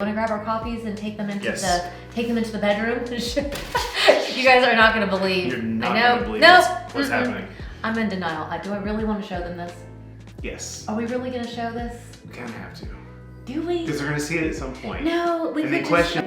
Want to grab our coffees and take them into Yes. the bedroom? You guys are not going to believe. You're not I know. going to believe Nope. what's happening. I'm in denial. Do I really want to show them this? Yes. Are we really going to show this? We kind of have to. Do we? Because they're going to see it at some point. No, we And could they question.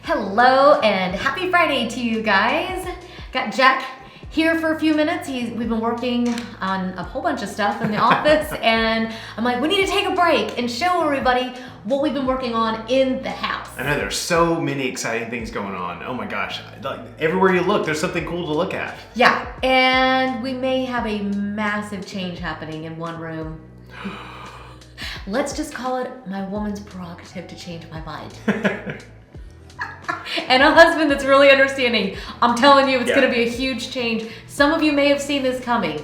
Hello and happy Friday to you guys. Got Jack here for a few minutes. We've been working on a whole bunch of stuff in the office and I'm like, we need to take a break and show everybody what we've been working on in the house. I know there's so many exciting things going on. Oh my gosh. Like, everywhere you look, there's something cool to look at. Yeah, and we may have a massive change happening in one room. Let's just call it my woman's prerogative to change my mind. And a husband that's really understanding. I'm telling you, it's gonna be a huge change. Some of you may have seen this coming.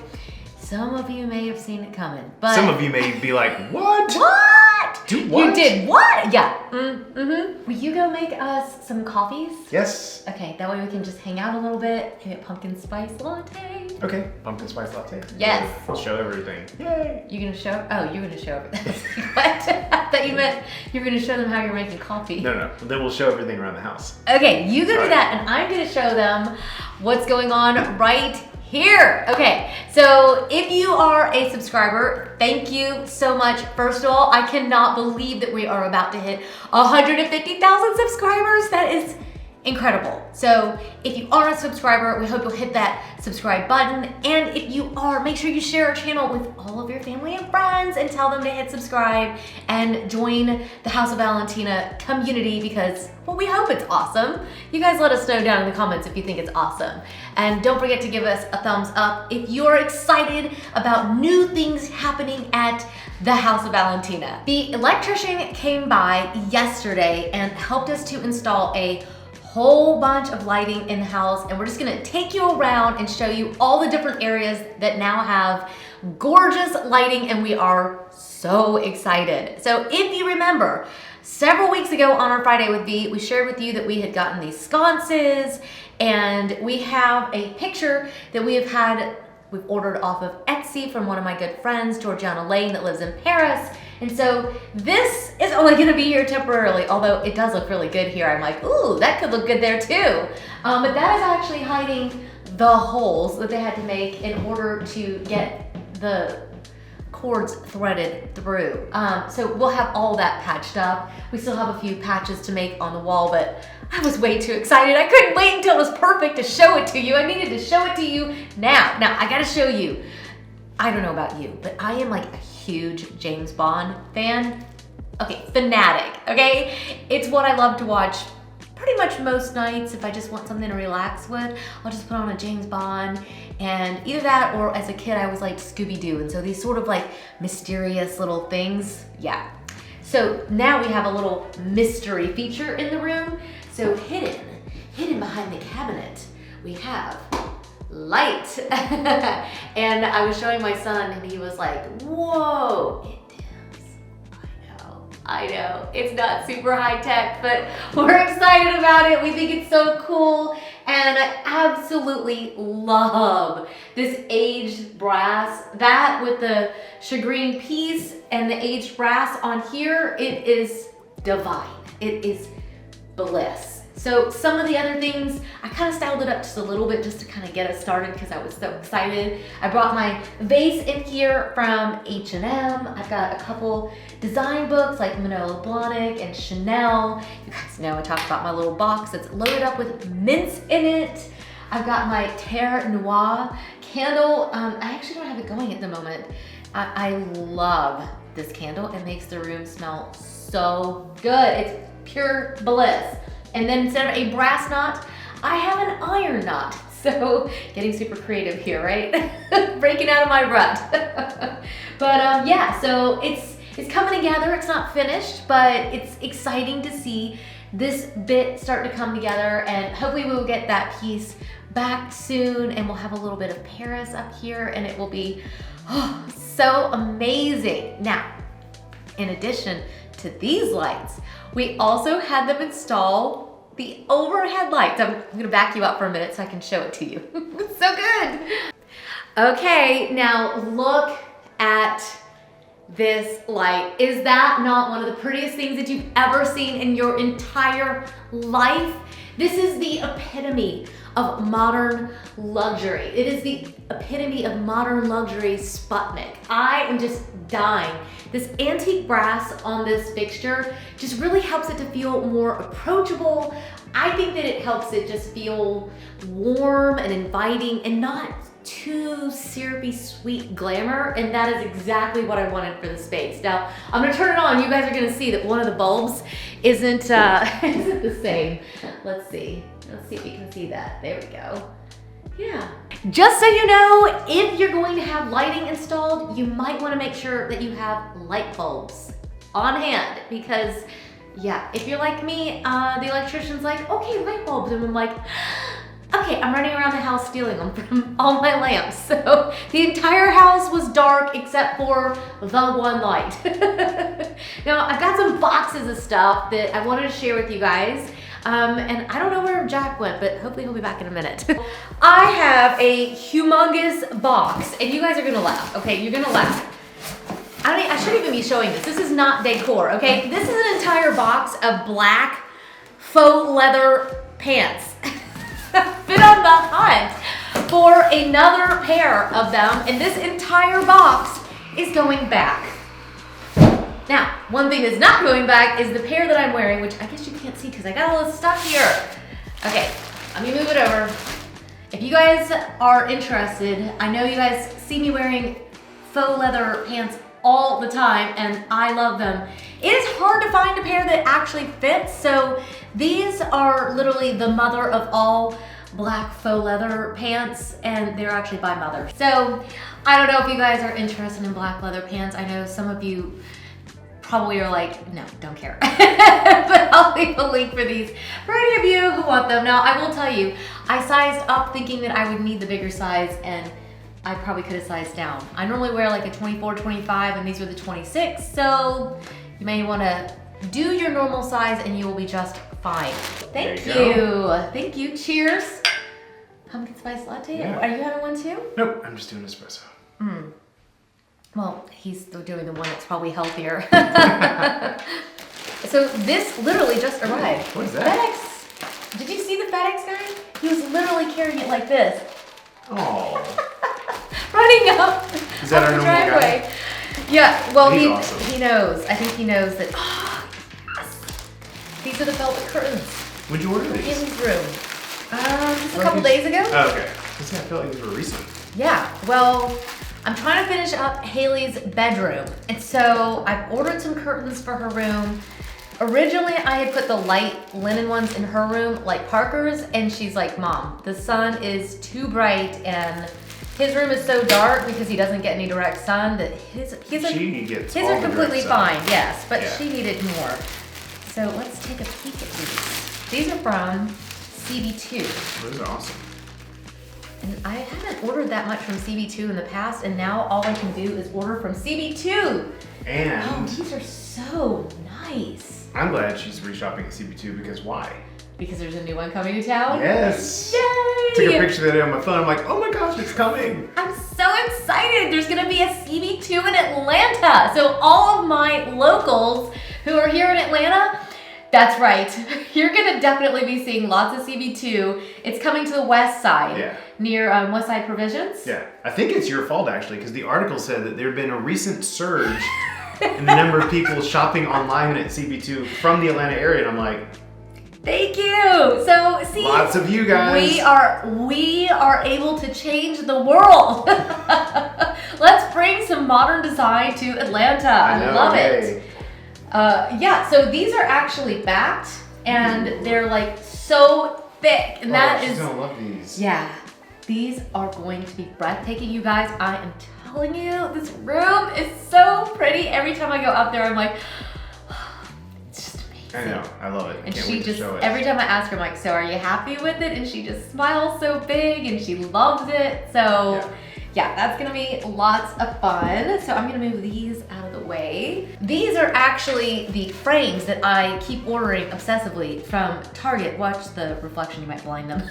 Some of you may have seen it coming, but Some of you may be like, what? what? Do what? You did what? Yeah. Mm-hmm. Will you go make us some coffees? Yes. Okay, that way we can just hang out a little bit. Get a pumpkin spice latte. Okay. Pumpkin spice latte. Yes. I'll show everything. Yay. You gonna show? Oh, you're gonna show everything. What? I thought you meant you're gonna show them how you're making coffee. No. Then we'll show everything around the house. Okay, you go do All right. that, and I'm gonna show them what's going on right here. Okay, so if you are a subscriber, thank you so much. First of all, I cannot believe that we are about to hit 150,000 subscribers. That is incredible. So if you are a subscriber, we hope you'll hit that subscribe button. And if you are, make sure you share our channel with all of your family and friends and tell them to hit subscribe and join the House of Valentina community because, well, we hope it's awesome. You guys let us know down in the comments if you think it's awesome. And don't forget to give us a thumbs up if you're excited about new things happening at the House of Valentina. The electrician came by yesterday and helped us to install a whole bunch of lighting in the house, and we're just gonna take you around and show you all the different areas that now have gorgeous lighting, and we are so excited. So if you remember, several weeks ago on our Friday with V, we shared with you that we had gotten these sconces, and we have a picture that we've ordered off of Etsy from one of my good friends, Georgiana Lane, that lives in Paris. And so this is only gonna be here temporarily, although it does look really good here. I'm like, ooh, that could look good there too. But that is actually hiding the holes that they had to make in order to get the cords threaded through. So we'll have all that patched up. We still have a few patches to make on the wall, but I was way too excited. I couldn't wait until it was perfect to show it to you. I needed to show it to you now. Now I gotta show you. I don't know about you, but I am like a huge James Bond fan. Okay, fanatic, okay? It's what I love to watch pretty much most nights. If I just want something to relax with, I'll just put on a James Bond, and either that or as a kid I was like Scooby-Doo, and so these sort of like mysterious little things, yeah. So now we have a little mystery feature in the room. So hidden behind the cabinet, we have light. And I was showing my son and he was like, whoa, it dims. I know, it's not super high tech, but we're excited about it. We think it's so cool. And I absolutely love this aged brass. That with the shagreen piece and the aged brass on here, it is divine. It is bliss. So some of the other things, I kind of styled it up just a little bit just to kind of get us started because I was so excited. I brought my vase in here from H&M. I've got a couple design books like Manolo Blahnik and Chanel. You guys know I talked about my little box that's loaded up with mints in it. I've got my Terre Noire candle. I actually don't have it going at the moment. I love this candle. It makes the room smell so good. It's pure bliss. And then instead of a brass knot, I have an iron knot. So getting super creative here, right? Breaking out of my rut. But yeah, so it's coming together. It's not finished, but it's exciting to see this bit start to come together, and hopefully we will get that piece back soon, and we'll have a little bit of Paris up here, and it will be so amazing. Now, in addition to these lights, we also had them install the overhead lights. I'm gonna back you up for a minute so I can show it to you. It's so good. Okay, now look at this light. Is that not one of the prettiest things that you've ever seen in your entire life? This is the epitome of modern luxury. It is the epitome of modern luxury Sputnik. I am just dying. This antique brass on this fixture just really helps it to feel more approachable. I think that it helps it just feel warm and inviting and not too syrupy sweet glamour, and that is exactly what I wanted for the space. Now, I'm gonna turn it on. You guys are gonna see that one of the bulbs isn't isn't the same. Let's see if you can see that. There we go. Yeah. Just so you know, if you're going to have lighting installed, you might wanna make sure that you have light bulbs on hand, because yeah, if you're like me, the electrician's like, okay, light bulbs, and I'm like, okay, I'm running around the house stealing them from all my lamps. So the entire house was dark except for the one light. Now, I've got some boxes of stuff that I wanted to share with you guys. And I don't know where Jack went, but hopefully he'll be back in a minute. I have a humongous box, and you guys are gonna laugh, okay? You're gonna laugh. I shouldn't even be showing this. This is not decor, okay? This is an entire box of black faux leather pants. Been on the hunt for another pair of them, and this entire box is going back. Now, one thing that's not going back is the pair that I'm wearing, which I guess you can't see because I got all this stuff here. Okay, let me move it over. If you guys are interested, I know you guys see me wearing faux leather pants all the time, and I love them. It is hard to find a pair that actually fits, so these are literally the mother of all black faux leather pants, and they're actually by Mother. So I don't know if you guys are interested in black leather pants. I know some of you probably are like, no, don't care. But I'll leave a link for these for any of you who want them. Now, I will tell you, I sized up thinking that I would need the bigger size, and I probably could have sized down. I normally wear like a 24, 25, and these were the 26, so you may want to do your normal size and you will be just fine. Thank you. Thank you. Cheers. Pumpkin spice latte. Yeah. Are you having one too? Nope, I'm just doing espresso. Well, he's doing the one that's probably healthier. So this literally just arrived. What is that? FedEx. Did you see the FedEx guy? He was literally carrying it like this. Oh. Running up Is that our the normal driveway. guy? Yeah, well, He's awesome. he knows. I think he knows that. Oh, yes. These are the velvet curtains. When'd you order In these? his room. Just a couple days ago. Oh, okay. I felt like these were recent. Yeah, well, I'm trying to finish up Haley's bedroom. And so I've ordered some curtains for her room. Originally, I had put the light linen ones in her room, like Parker's, and she's like, Mom, the sun is too bright and his room is so dark because he doesn't get any direct sun that his are completely fine, yes, but she needed more. So let's take a peek at these. These are from CB2. Those are awesome. And I haven't ordered that much from CB2 in the past, and now all I can do is order from CB2. And these are so nice. I'm glad she's reshopping at CB2 because why? Because there's a new one coming to town? Yes. Yay! Took a picture of that on my phone. I'm like, oh my gosh, it's coming. I'm so excited. There's gonna be a CB2 in Atlanta. So all of my locals who are here in Atlanta, that's right. You're gonna definitely be seeing lots of CB2. It's coming to the west side, near West Side Provisions. Yeah, I think it's your fault actually, because the article said that there had been a recent surge in the number of people shopping online at CB2 from the Atlanta area, and I'm like, thank you. So see, lots of you guys. We are able to change the world. Let's bring some modern design to Atlanta. I love it. Yeah, so these are actually backed, and they're like so thick, and she's gonna love these. Yeah, these are going to be breathtaking, you guys. I am telling you, this room is so pretty. Every time I go up there, I'm like, it's just amazing. I know, I love it. And she just, every time I ask her, I'm like, so are you happy with it? And she just smiles so big, and she loves it. So yeah, that's gonna be lots of fun. So I'm gonna move these out of the way. These are actually the frames that I keep ordering obsessively from Target. Watch the reflection, you might blind them.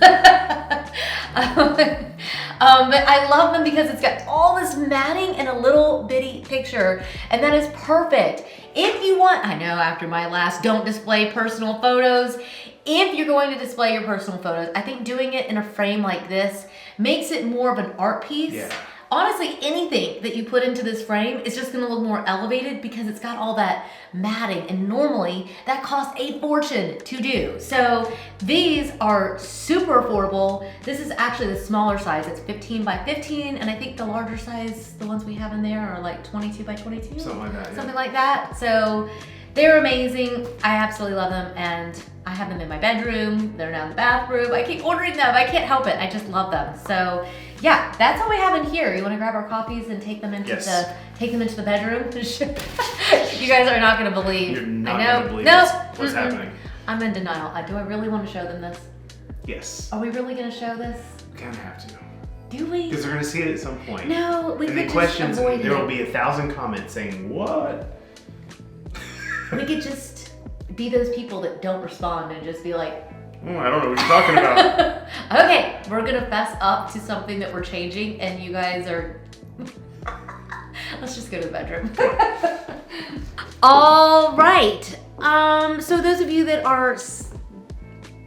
But I love them because it's got all this matting and a little bitty picture, and that is perfect. If you want, I know after my last don't display personal photos, if you're going to display your personal photos, I think doing it in a frame like this makes it more of an art piece. Yeah. Honestly, anything that you put into this frame is just gonna look more elevated because it's got all that matting, and normally that costs a fortune to do. So these are super affordable. This is actually the smaller size. It's 15 by 15, and I think the larger size, the ones we have in there are like 22 by 22. Something like that. Something like that. So they're amazing. I absolutely love them, and I have them in my bedroom. They're now in the bathroom. I keep ordering them. I can't help it. I just love them. So yeah, that's all we have in here. You want to grab our coffees and take them into the bedroom? You guys are not going to believe. You're not I know. going to believe Nope. what's happening. I'm in denial. Do I really want to show them this? Yes. Are we really going to show this? We kind of have to. Do we? Because they're going to see it at some point. No, we and could the questions, just avoid it. there will be 1,000 comments saying, what? We could just be those people that don't respond and just be like, Oh, I don't know what you're talking about. okay, we're gonna fess up to something that we're changing, and you guys are. Let's just go to the bedroom. All right. So those of you that are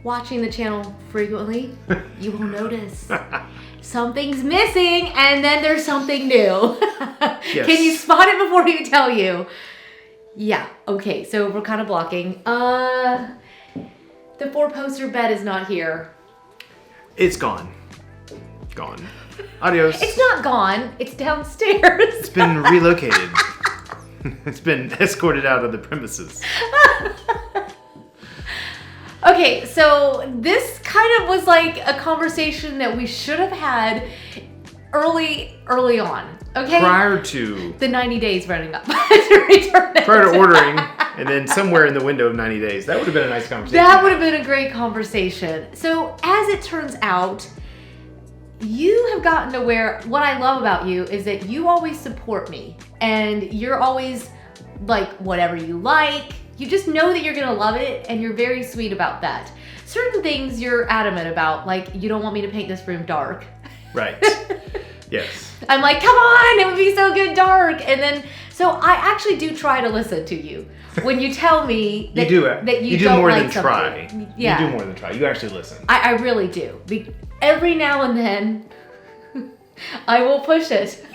watching the channel frequently, you will notice something's missing, and then there's something new. Yes. Can you spot it before you tell you? Yeah. Okay. So we're kind of blocking. The 4-poster bed is not here. It's gone. Gone. Adios. It's not gone. It's downstairs. It's been relocated. It's been escorted out of the premises. Okay, so this kind of was like a conversation that we should have had early on. Okay. Prior to the 90 days running up to return it. prior to ordering, and then somewhere in the window of 90 days. That would have been a nice conversation. That would have been a great conversation. So as it turns out, you have gotten to where what I love about you is that you always support me, and you're always like, whatever you like, you just know that you're gonna love it, and you're very sweet about that. Certain things you're adamant about, like you don't want me to paint this room dark. Right. Yes. I'm like, come on, it would be so good dark. And then, so I actually do try to listen to you when you tell me that you do don't more like than something. try. Yeah. You do more than try. You actually listen. I really do. Every now and then, I will push it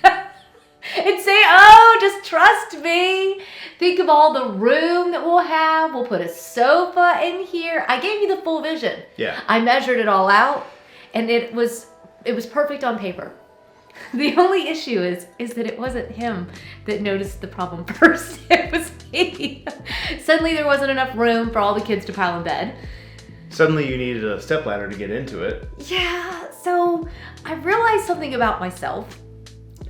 and say, oh, just trust me. Think of all the room that we'll have. We'll put a sofa in here. I gave you the full vision. Yeah. I measured it all out, and it was perfect on paper. The only issue is that it wasn't him that noticed the problem first. It was me. Suddenly there wasn't enough room for all the kids to pile in bed. Suddenly you needed a stepladder to get into it. Yeah, so I realized something about myself,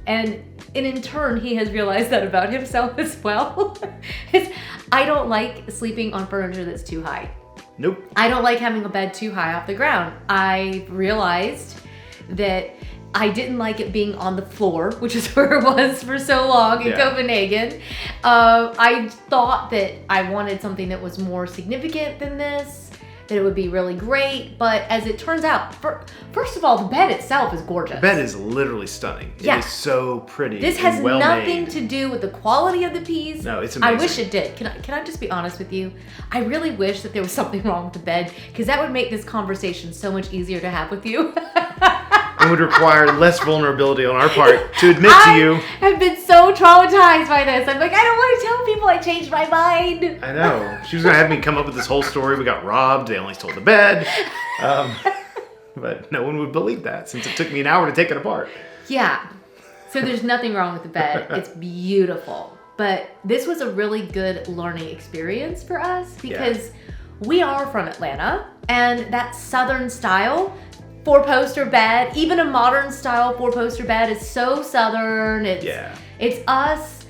and in turn he has realized that about himself as well. I don't like sleeping on furniture that's too high. Nope. I don't like having a bed too high off the ground. I realized that I didn't like it being on the floor, which is where it was for so long in Copenhagen. I thought that I wanted something that was more significant than this, that it would be really great, but as it turns out, first of all, the bed itself is gorgeous. The bed is literally stunning. Yeah. It is so pretty. This has well nothing made. to do with the quality of the piece. No, it's amazing. I wish it did. Can I just be honest with you? I really wish that there was something wrong with the bed, because that would make this conversation so much easier to have with you. It would require less vulnerability on our part to admit to you. I have been so traumatized by this. I'm like, I don't want to tell people I changed my mind. I know. She was going to have me come up with this whole story. We got robbed. They only stole the bed. But no one would believe that, since it took me an hour to take it apart. Yeah. So there's nothing wrong with the bed. It's beautiful. But this was a really good learning experience for us, because we are from Atlanta, and that Southern style 4-poster bed, even a modern style 4-poster bed, is so Southern. It's us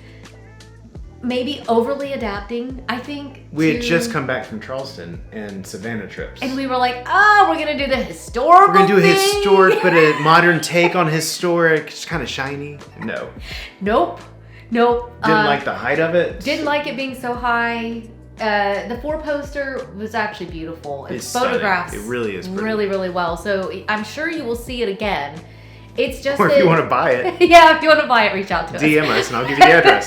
maybe overly adapting, I think. We had just come back from Charleston and Savannah trips. And we were like, oh, we're going to do the historical We're going to do a thing. historic, but a modern take on historic. It's kind of shiny. No. Nope. Didn't like the height of it. Didn't like it being so high. The 4-poster was actually beautiful. It's photographs. stunning. It really is pretty. Really, really well. So I'm sure you will see it again. It's just or if you want to buy it. Yeah, if you want to buy it, reach out to us. DM us and I'll give you the address.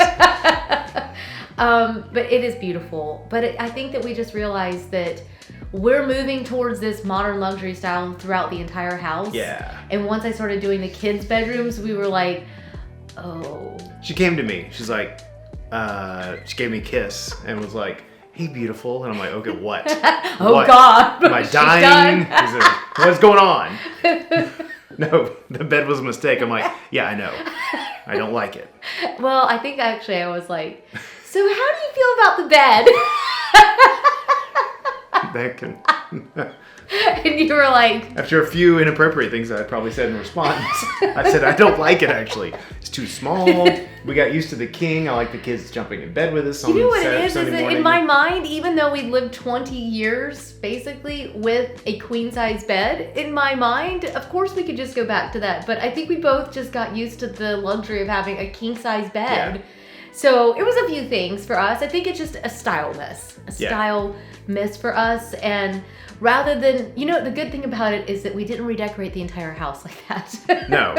But it is beautiful. But I think that we just realized that we're moving towards this modern luxury style throughout the entire house. Yeah. And once I started doing the kids' bedrooms, we were like, oh. She came to me. She's like, she gave me a kiss and was like, hey, beautiful. And I'm like, okay, what? Oh, what? God. Am I dying? What's going on? No, the bed was a mistake. I'm like, yeah, I know. I don't like it. Well, I think actually I was like, so how do you feel about the bed? That can... And you were like... After a few inappropriate things that I probably said in response, I said, I don't like it, actually. It's too small. We got used to the king. I like the kids jumping in bed with us on You know what it is Sunday that morning. in my mind, even though we lived 20 years, basically, with a queen-size bed, in my mind, of course we could just go back to that. But I think we both just got used to the luxury of having a king-size bed. Yeah. So it was a few things for us. I think it's just a style miss. Style miss for us. And rather than, the good thing about it is that we didn't redecorate the entire house like that. No.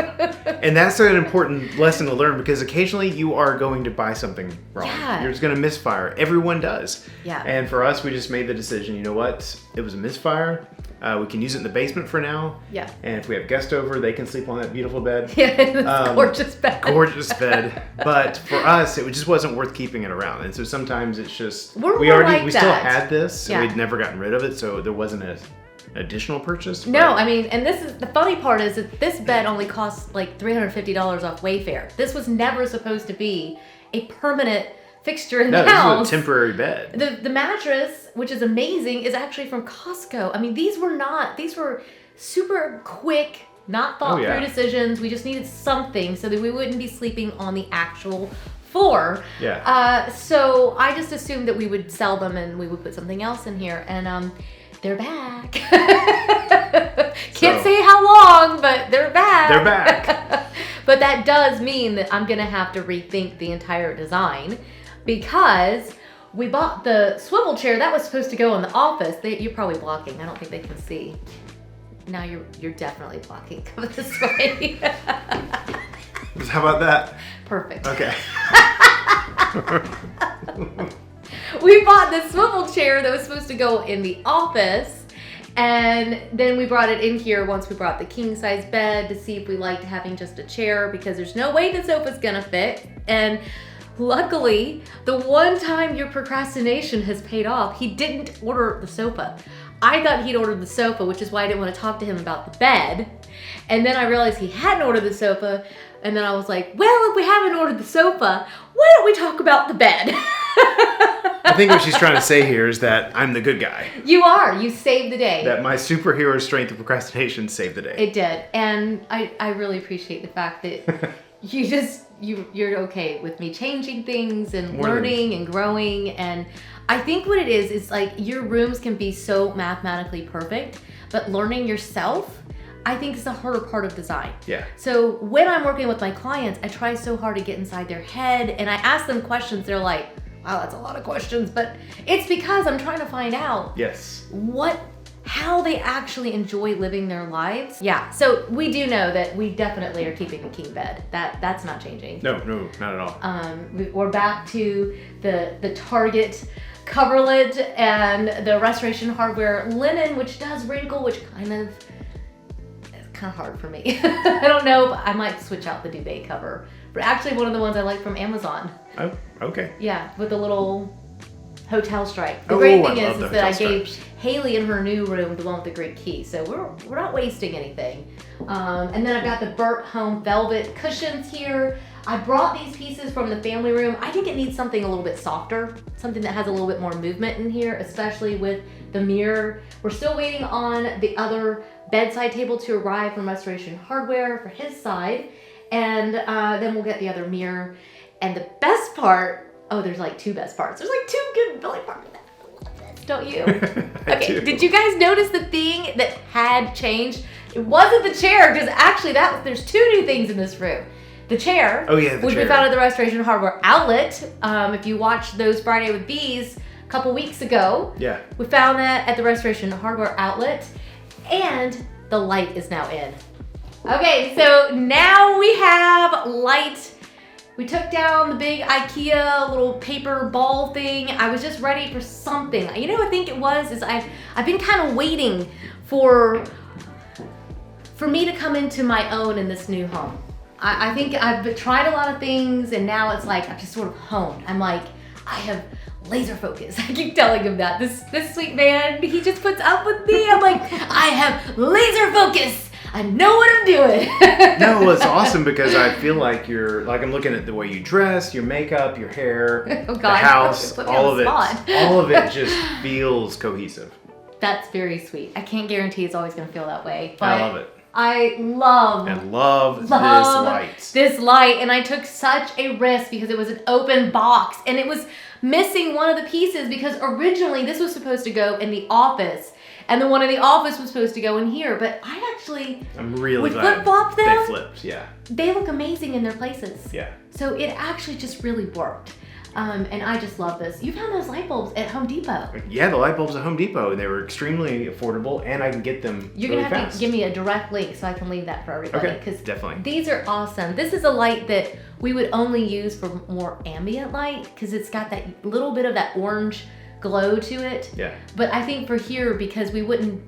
And that's an important lesson to learn because occasionally you are going to buy something wrong. Yeah. You're just going to misfire. Everyone does. Yeah. And for us, we just made the decision, you know what? It was a misfire. We can use it in the basement for now. Yeah. And if we have guests over, they can sleep on that beautiful bed. Yeah, this gorgeous bed. Gorgeous bed. But for us, it just wasn't worth keeping it around. And so sometimes it's just, We're we more like still that. had this. Yeah. And we'd never gotten rid of it. So there wasn't an additional purchase. No, I mean, and this is the funny part is that this bed only costs like $350 off Wayfair. This was never supposed to be a permanent fixture in the house. This is a temporary bed. The mattress, which is amazing, is actually from Costco. I mean, these were super quick, not thought through decisions. We just needed something so that we wouldn't be sleeping on the actual floor. Yeah. So I just assumed that we would sell them and we would put something else in here. And they're back. Can't say how long, but they're back. They're back. But that does mean that I'm gonna have to rethink the entire design because we bought the swivel chair that was supposed to go in the office. You're probably blocking. I don't think they can see. Now you're definitely blocking. Come this way. How about that? Perfect. Okay. We bought the swivel chair that was supposed to go in the office, and then we brought it in here once we brought the king size bed to see if we liked having just a chair because there's no way the sofa's gonna fit. And luckily, the one time your procrastination has paid off, he didn't order the sofa. I thought he'd ordered the sofa, which is why I didn't want to talk to him about the bed. And then I realized he hadn't ordered the sofa. And then I was like, well, if we haven't ordered the sofa, why don't we talk about the bed? I think what she's trying to say here is that I'm the good guy. You are. You saved the day. That my superhero strength of procrastination saved the day. It did. And I really appreciate the fact that you're okay with me changing things and learning and growing. And I think what it is like your rooms can be so mathematically perfect, but learning yourself, I think is the harder part of design. Yeah. So when I'm working with my clients, I try so hard to get inside their head and I ask them questions. They're like, wow, that's a lot of questions, but it's because I'm trying to find out how they actually enjoy living their lives. Yeah, so we do know that we definitely are keeping the king bed. That's not changing. No, not at all. We're back to the Target coverlet and the Restoration Hardware linen, which does wrinkle, which it's kind of hard for me. I don't know, but I might switch out the duvet cover. But actually one of the ones I like from Amazon. Oh, okay. Yeah, with the little hotel stripe. The great thing is that I gave Haley in her new room the one with the great key. So we're not wasting anything. And then I've got the Burt Home velvet cushions here. I brought these pieces from the family room. I think it needs something a little bit softer, something that has a little bit more movement in here, especially with the mirror. We're still waiting on the other bedside table to arrive from Restoration Hardware for his side. And then we'll get the other mirror. And the best part Oh, there's like 2 best parts. There's like 2 good building parts. Don't you? I Okay, do. did you guys notice the thing that had changed? It wasn't the chair, because actually there's 2 new things in this room. The chair, Oh yeah, the which chair. we found at the Restoration Hardware Outlet. If you watched those Friday with Bees a couple weeks ago, Yeah. we found that at the Restoration Hardware Outlet, and the light is now in. Okay, so now we have light. We took down the big IKEA little paper ball thing. I was just ready for something. You know what I think it was? Is I've been kind of waiting for me to come into my own in this new home. I think I've tried a lot of things, and now it's like I've just sort of honed. I'm like, I have laser focus. I keep telling him that. This sweet man, he just puts up with me. I'm like, I have laser focus. I know what I'm doing. No, well, it's awesome because I feel like I'm looking at the way you dress, your makeup, your hair, Oh, the God, house, put me all on of the it. spot. All of it just feels cohesive. That's very sweet. I can't guarantee it's always going to feel that way, but I love it. I love This light. this light, and I took such a risk because it was an open box and it was missing one of the pieces, because originally this was supposed to go in the office and the one in the office was supposed to go in here, but I'm really with glad flip-flop them? they flipped. Yeah. they look amazing in their places. Yeah. So it actually just really worked. And I just love this. You found those light bulbs at Home Depot. Yeah, the light bulbs at Home Depot, and they were extremely affordable, and I can get them You're really gonna have fast. to give me a direct link so I can leave that for everybody. Okay, Because definitely. these are awesome. This is a light that we would only use for more ambient light, because it's got that little bit of that orange glow to it. Yeah. But I think for here, because we wouldn't,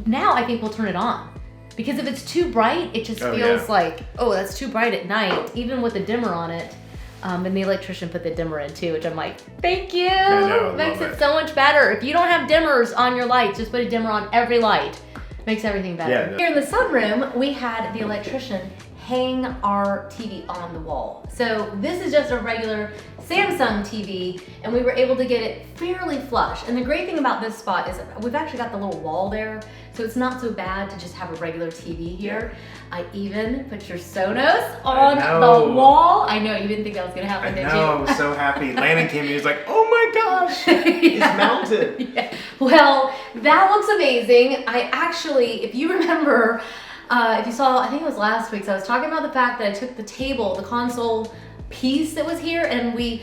now I think we'll turn it on. Because if it's too bright, it just feels like, oh, that's too bright at night, even with the dimmer on it. And the electrician put the dimmer in too, which I'm like, thank you. I know, Makes love it it. so much better. If you don't have dimmers on your lights, just put a dimmer on every light. Makes everything better. Yeah, no. Here in the sunroom, we had the electrician hang our TV on the wall. So this is just a regular Samsung TV, and we were able to get it fairly flush. And the great thing about this spot is we've actually got the little wall there, so it's not so bad to just have a regular TV here. I even put your Sonos on the wall. I know, you didn't think that was gonna happen, I did know, you? I was so happy. Landon came in, he was like, oh my gosh, it's mounted. Yeah. Well, that looks amazing. I actually, if you remember, if you saw, I think it was last week, so I was talking about the fact that I took the table, the console piece that was here, and we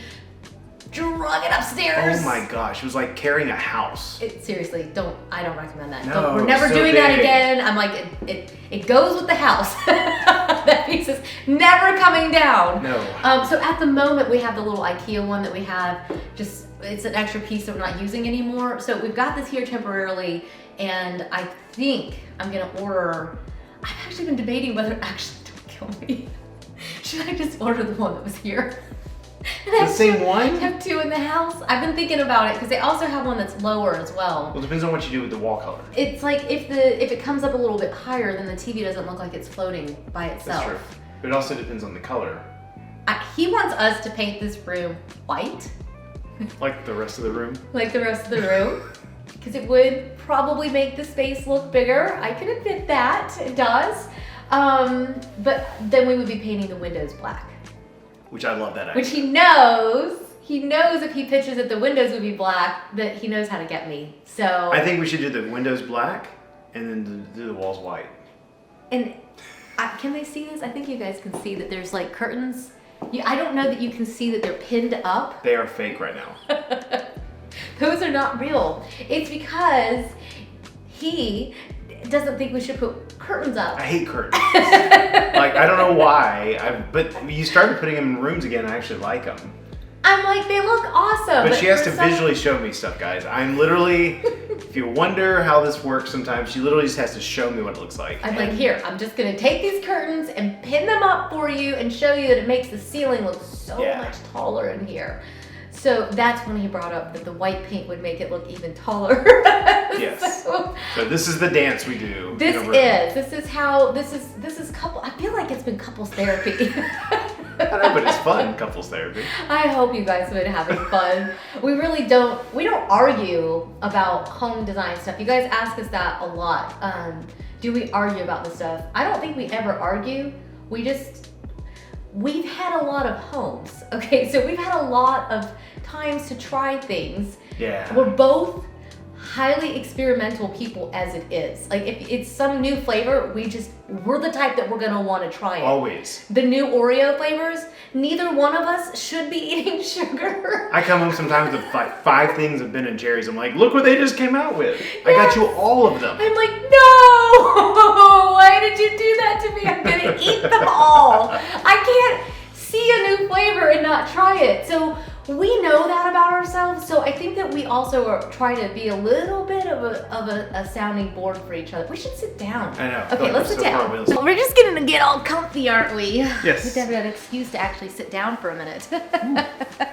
drug it upstairs. Oh my gosh, it was like carrying a house. Seriously, I don't recommend that. No, We're never so doing that big. again. I'm like, it goes with the house. That piece is never coming down. No. So at the moment, we have the little IKEA one that we have. Just, it's an extra piece that we're not using anymore. So we've got this here temporarily, and I think I'm gonna order. I've actually been debating whether actually don't kill me. Should I just order the one that was here? The same one? Have 2 in the house. I've been thinking about it because they also have one that's lower as well. Well, it depends on what you do with the wall color. It's like if it comes up a little bit higher, then the TV doesn't look like it's floating by itself. That's true. But it also depends on the color. He wants us to paint this room white, Like the rest of the room. like the rest of the room, because it would probably make the space look bigger. I can admit that it does. But then we would be painting the windows black. Which I love that idea. Which he knows if he pitches that the windows would be black, that he knows how to get me. So I think we should do the windows black and then do the walls white. And can they see this? I think you guys can see that there's like curtains. I don't know that you can see that they're pinned up. They are fake right now. Those are not real. It's because he doesn't think we should put curtains up. I hate curtains. Like, I don't know why, but you started putting them in rooms again, I actually like them. I'm like, they look awesome. But she has for to some- visually show me stuff, guys. I'm literally, if you wonder how this works sometimes, she literally just has to show me what it looks like. I'm like, here, I'm just gonna take these curtains and pin them up for you and show you that it makes the ceiling look so much taller in here. So that's when he brought up that the white paint would make it look even taller. Yes. So this is the dance we do. this is couple. I feel like it's been couples therapy. I don't know, but it's fun, couples therapy. I hope you guys have been having fun. We don't argue about home design stuff. You guys ask us that a lot. Do we argue about this stuff? I don't think we ever argue. We've had a lot of homes. Okay, so we've had a lot of times to try things. Yeah. We're both highly experimental people as it is. Like if it's some new flavor, we're the type that we're gonna want to try it. Always. The new Oreo flavors, neither one of us should be eating sugar. I come home sometimes with like 5 things of Ben and Jerry's. I'm like, look what they just came out with. I got you all of them. I'm like, no! Why did you do that to me? I'm gonna eat them all. I can't see a new flavor and not try it. So we know that about ourselves. So I think that we also are trying to be a little bit of a sounding board for each other. We should sit down. I know. Okay, let's sit down. We're just gonna get all comfy, aren't we? Yes. We have to have an excuse to actually sit down for a minute.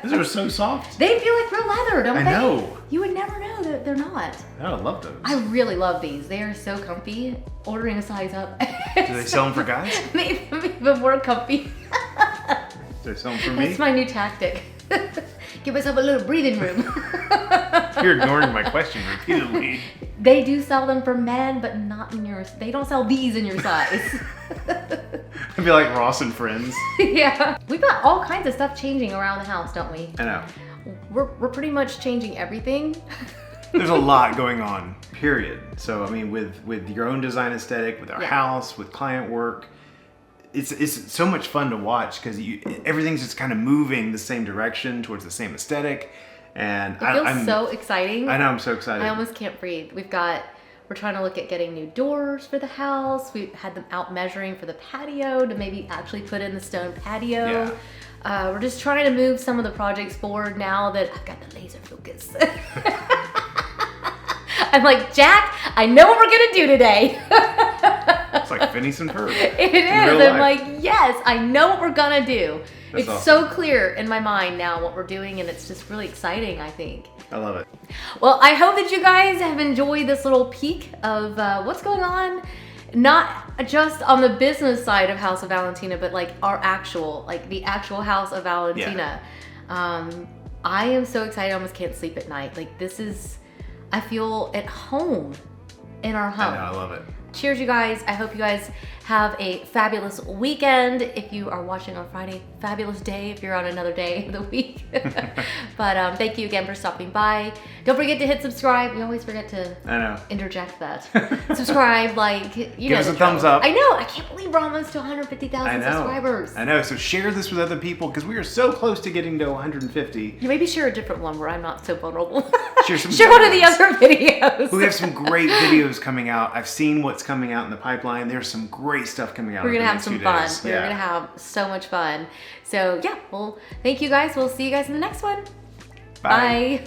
These are so soft. They feel like real leather, don't they? I know. You would never know that they're not. I love those. I really love these. They are so comfy. Ordering a size up. Do they sell them for guys? Maybe even more comfy. Do they sell them for me? That's my new tactic. Give myself a little breathing room. You're ignoring my question repeatedly. They do sell them for men, but not in yours. They don't sell these in your size. I'd be like Ross and Friends. Yeah. We've got all kinds of stuff changing around the house, don't we? I know. We're pretty much changing everything. There's a lot going on, period. So, I mean, with your own design aesthetic, with our house, with client work, it's so much fun to watch because everything's just kind of moving the same direction towards the same aesthetic. And it feels so exciting. I know, I'm so excited. I almost can't breathe. We're trying to look at getting new doors for the house. We've had them out measuring for the patio to maybe actually put in the stone patio. Yeah. We're just trying to move some of the projects forward now that I've got the laser focus. I'm like, Jack, I know what we're gonna do today. It's like Phineas and Ferb. It is. I'm like, yes, I know what we're gonna do. That's it's awesome. so clear in my mind now what we're doing, and it's just really exciting, I think. I love it. Well, I hope that you guys have enjoyed this little peek of what's going on, not just on the business side of House of Valentina, but like the actual House of Valentina. Yeah. I am so excited. I almost can't sleep at night. Like I feel at home in our home. I know, I love it. Cheers, you guys. I hope you guys have a fabulous weekend. If you are watching on Friday, fabulous day if you're on another day of the week. But thank you again for stopping by. Don't forget to hit subscribe. We always forget to interject that. Subscribe, give us a thumbs up. I know. I can't believe we're almost to 150,000 subscribers. I know. So share this with other people because we are so close to getting to 150. You maybe share a different one where I'm not so vulnerable. Share one of the other videos. We have some great videos coming out. I've seen what's coming out in the pipeline. There's some great stuff coming out. We're gonna have some fun. We're gonna have so much fun. So yeah, well, thank you guys. We'll see you guys in the next one. Bye.